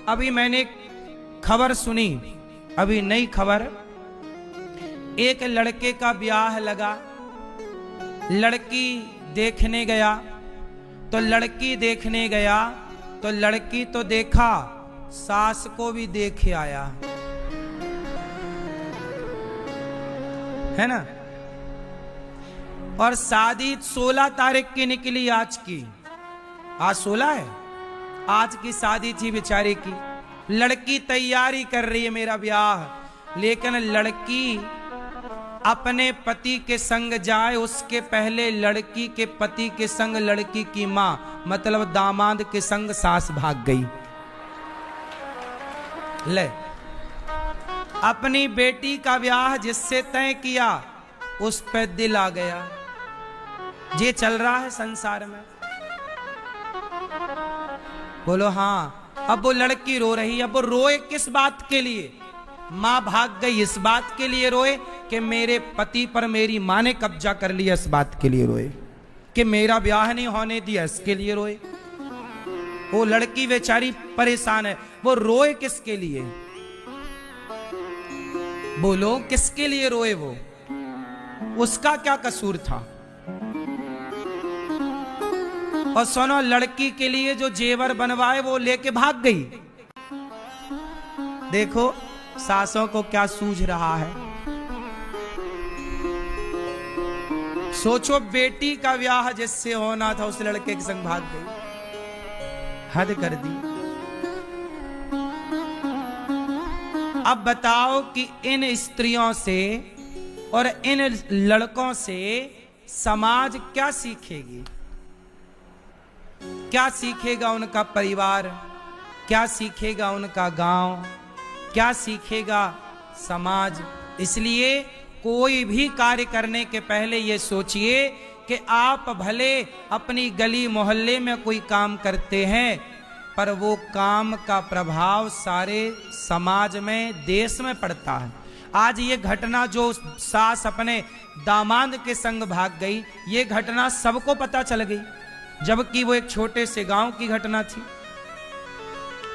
अभी मैंने खबर सुनी, अभी नई खबर, एक लड़के का ब्याह लगा, लड़की देखने गया, तो लड़की देखने गया तो लड़की तो देखा, सास को भी देखे आया, है ना। और शादी 16 तारीख की निकली आज की, आज 16 है, आज की शादी थी बेचारे की। लड़की तैयारी कर रही है मेरा ब्याह, लेकिन लड़की अपने पति के संग जाए उसके पहले लड़की के पति के संग लड़की की मां मतलब दामाद के संग सास भाग गई। ले, अपनी बेटी का ब्याह जिससे तय किया उस पे दिल आ गया। ये चल रहा है संसार में, बोलो हाँ। अब वो लड़की रो रही, अब वो रोए किस बात के लिए? मां भाग गई इस बात के लिए रोए कि मेरे पति पर मेरी मां ने कब्जा कर लिया, इस बात के लिए रोए कि मेरा ब्याह नहीं होने दिया, इसके लिए रोए। वो लड़की बेचारी परेशान है, वो रोए किसके लिए? बोलो किसके लिए रोए? वो उसका क्या कसूर था? और सुनो, लड़की के लिए जो जेवर बनवाए वो लेके भाग गई। देखो सासों को क्या सूझ रहा है। सोचो, बेटी का ब्याह जिससे होना था उस लड़के के संग भाग गई, हद कर दी। अब बताओ कि इन स्त्रियों से और इन लड़कों से समाज क्या सीखेगी? क्या सीखेगा उनका परिवार? क्या सीखेगा उनका गांव? क्या सीखेगा समाज? इसलिए कोई भी कार्य करने के पहले ये सोचिए कि आप भले अपनी गली मोहल्ले में कोई काम करते हैं, पर वो काम का प्रभाव सारे समाज में, देश में पड़ता है। आज ये घटना जो सास अपने दामाद के संग भाग गई, ये घटना सबको पता चल गई, जबकि वो एक छोटे से गांव की घटना थी।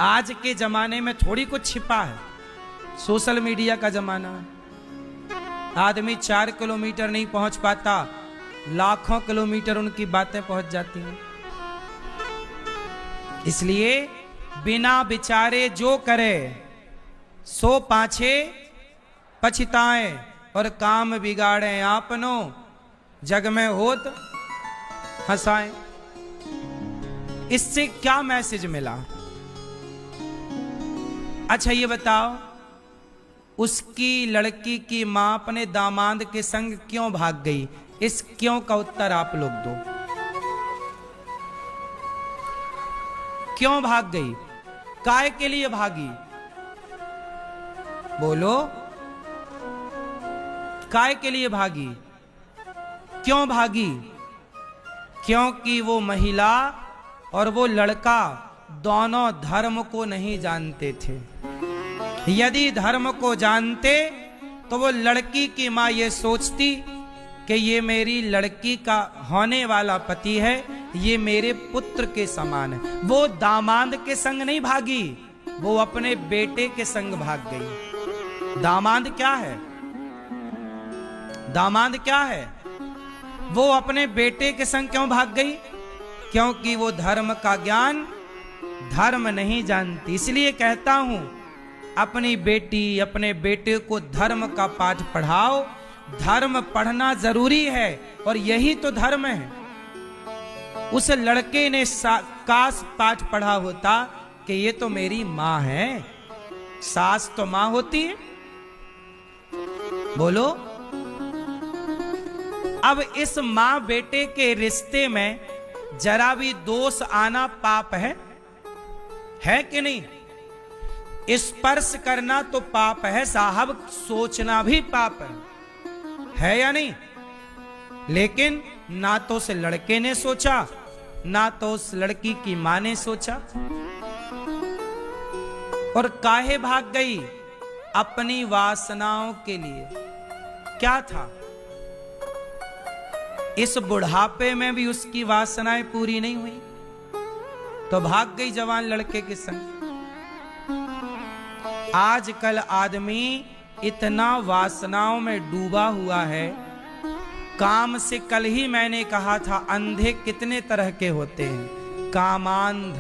आज के जमाने में थोड़ी कुछ छिपा है, सोशल मीडिया का जमाना है। आदमी 4 किलोमीटर नहीं पहुंच पाता, लाखों किलोमीटर उनकी बातें पहुंच जाती हैं। इसलिए बिना विचारे जो करे सो पाछे पछताए, और काम बिगाड़े आपनो, जग में होत हंसाए। इससे क्या मैसेज मिला? अच्छा ये बताओ, उसकी लड़की की मां अपने दामाद के संग क्यों भाग गई? इस क्यों का उत्तर आप लोग दो। क्यों भाग गई? काय के लिए भागी? बोलो, काय के लिए भागी? क्यों भागी? क्योंकि वो महिला और वो लड़का दोनों धर्म को नहीं जानते थे। यदि धर्म को जानते तो वो लड़की की मां ये सोचती कि ये मेरी लड़की का होने वाला पति है, ये मेरे पुत्र के समान है। वो दामाद के संग नहीं भागी, वो अपने बेटे के संग भाग गई। दामाद क्या है? दामाद क्या है? वो अपने बेटे के संग क्यों भाग गई? क्योंकि वो धर्म का ज्ञान, धर्म नहीं जानती। इसलिए कहता हूं, अपनी बेटी अपने बेटे को धर्म का पाठ पढ़ाओ। धर्म पढ़ना जरूरी है, और यही तो धर्म है। उस लड़के ने काश पाठ पढ़ा होता कि ये तो मेरी मां है। सास तो मां होती है। बोलो, अब इस मां बेटे के रिश्ते में जरा भी दोष आना पाप है कि नहीं? स्पर्श करना तो पाप है साहब, सोचना भी पाप है या नहीं? लेकिन ना तो उस लड़के ने सोचा, ना तो उस लड़की की मां ने सोचा। और काहे भाग गई? अपनी वासनाओं के लिए। क्या था? इस बुढ़ापे में भी उसकी वासनाएं पूरी नहीं हुई, तो भाग गई जवान लड़के के संग। आजकल आदमी इतना वासनाओं में डूबा हुआ है। काम से कल ही मैंने कहा था, अंधे कितने तरह के होते हैं। कामांध,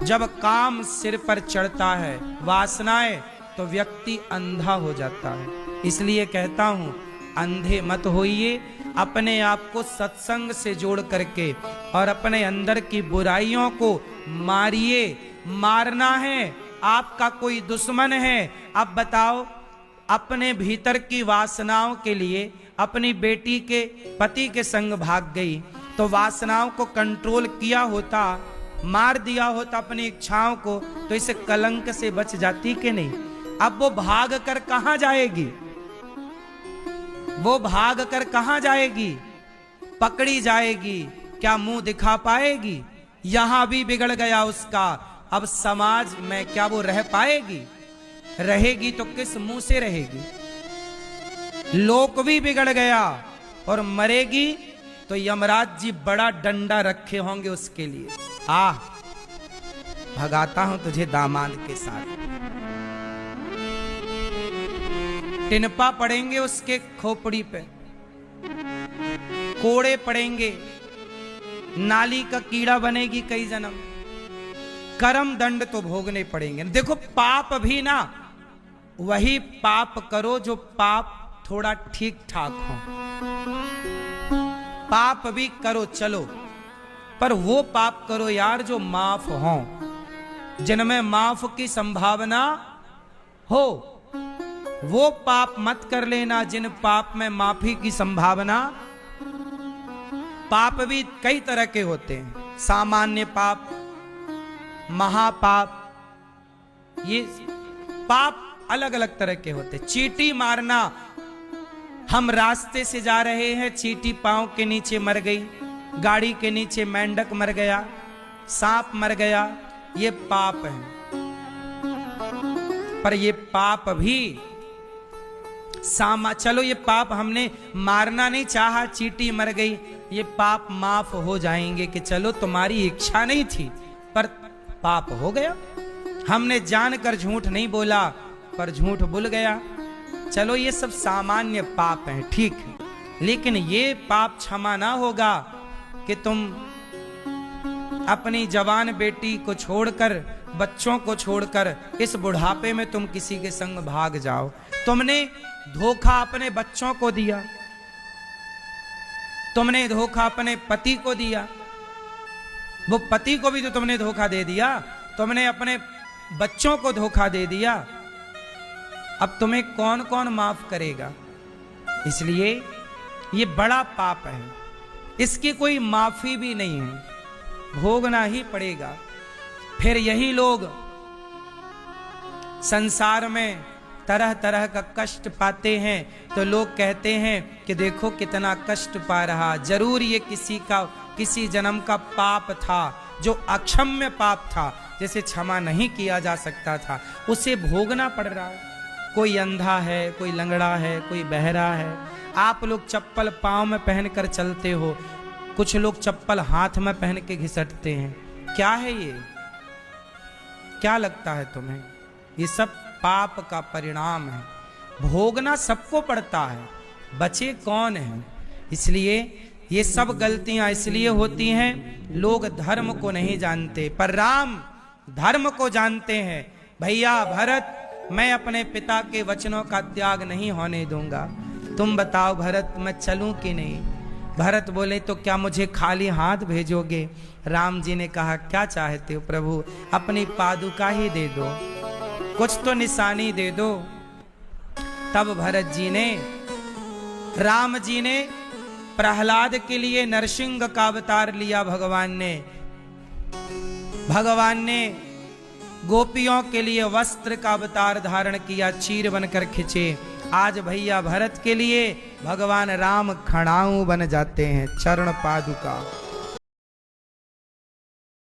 जब काम सिर पर चढ़ता है, वासनाएं, तो व्यक्ति अंधा हो जाता है। इसलिए कहता हूं, अंधे मत होइए, अपने आप को सत्संग से जोड़ करके और अपने अंदर की बुराइयों को मारिए। मारना है, आपका कोई दुश्मन है। अब बताओ, अपने भीतर की वासनाओं के लिए अपनी बेटी के पति के संग भाग गई, तो वासनाओं को कंट्रोल किया होता, मार दिया होता अपनी इच्छाओं को, तो इसे कलंक से बच जाती कि नहीं। अब वो भाग कर कहां जाएगी? वो भाग कर कहां जाएगी? पकड़ी जाएगी, क्या मुंह दिखा पाएगी? यहां भी बिगड़ गया उसका। अब समाज में क्या वो रह पाएगी? रहेगी तो किस मुंह से रहेगी? लोक भी बिगड़ गया और मरेगी तो यमराज जी बड़ा डंडा रखे होंगे उसके लिए। आ भगाता हूं तुझे दामाद के साथ। टिनपा पड़ेंगे उसके खोपड़ी पे, कोड़े पड़ेंगे, नाली का कीड़ा बनेगी कई जन्म, कर्म दंड तो भोगने पड़ेंगे। देखो, पाप भी ना वही पाप करो जो पाप थोड़ा ठीक ठाक हो। पाप भी करो चलो, पर वो पाप करो यार जो माफ हो, जिनमें माफ की संभावना हो। वो पाप मत कर लेना जिन पाप में माफी की संभावना। पाप भी कई तरह के होते हैं, सामान्य पाप, महापाप, ये पाप अलग अलग तरह के होते। चींटी मारना, हम रास्ते से जा रहे हैं, चींटी पांव के नीचे मर गई, गाड़ी के नीचे मेंढक मर गया, सांप मर गया, ये पाप है। पर ये पाप भी चलो, ये पाप हमने मारना नहीं चाहा, चींटी मर गई, ये पाप माफ हो जाएंगे कि चलो तुम्हारी इच्छा नहीं थी पर पाप हो गया। हमने जानकर झूठ नहीं बोला पर झूठ भूल गया, चलो ये सब सामान्य पाप हैं, ठीक है। लेकिन ये पाप क्षमा ना होगा कि तुम अपनी जवान बेटी को छोड़कर, बच्चों को छोड़कर इस बुढ़ापे में तुम किसी के संग भाग जाओ। तुमने धोखा अपने बच्चों को दिया, तुमने धोखा अपने पति को दिया, वो पति को भी तो तुमने धोखा दे दिया, तुमने अपने बच्चों को धोखा दे दिया। अब तुम्हें कौन कौन माफ करेगा? इसलिए ये बड़ा पाप है, इसकी कोई माफी भी नहीं है, भोगना ही पड़ेगा। फिर यही लोग संसार में तरह तरह का कष्ट पाते हैं, तो लोग कहते हैं कि देखो कितना कष्ट पा रहा, जरूर ये किसी जन्म का पाप था, जो अक्षम्य पाप था, जैसे क्षमा नहीं किया जा सकता था, उसे भोगना पड़ रहा है। कोई अंधा है, कोई लंगड़ा है, कोई बहरा है। आप लोग चप्पल पांव में पहनकर चलते हो, कुछ लोग चप्पल हाथ में पहन के घिसटते हैं। क्या है ये? क्या लगता है तुम्हें? ये सब पाप का परिणाम है, भोगना सबको पड़ता है, बचे कौन है? इसलिए ये सब गलतियां इसलिए होती हैं, लोग धर्म को नहीं जानते, पर राम धर्म को जानते हैं। भैया भरत, मैं अपने पिता के वचनों का त्याग नहीं होने दूंगा। तुम बताओ भरत, मैं चलूं कि नहीं? भरत बोले, तो क्या मुझे खाली हाथ भेजोगे? राम जी ने कहा, क्या चाहते हो प्रभु? अपनी पादुका ही दे दो, कुछ तो निशानी दे दो। तब भरत जी ने, राम जी ने प्रहलाद के लिए नरसिंह का अवतार लिया। भगवान ने गोपियों के लिए वस्त्र का अवतार धारण किया, चीर बनकर खिंचे। आज भैया भरत के लिए भगवान राम खड़ाऊ बन जाते हैं, चरण पादुका।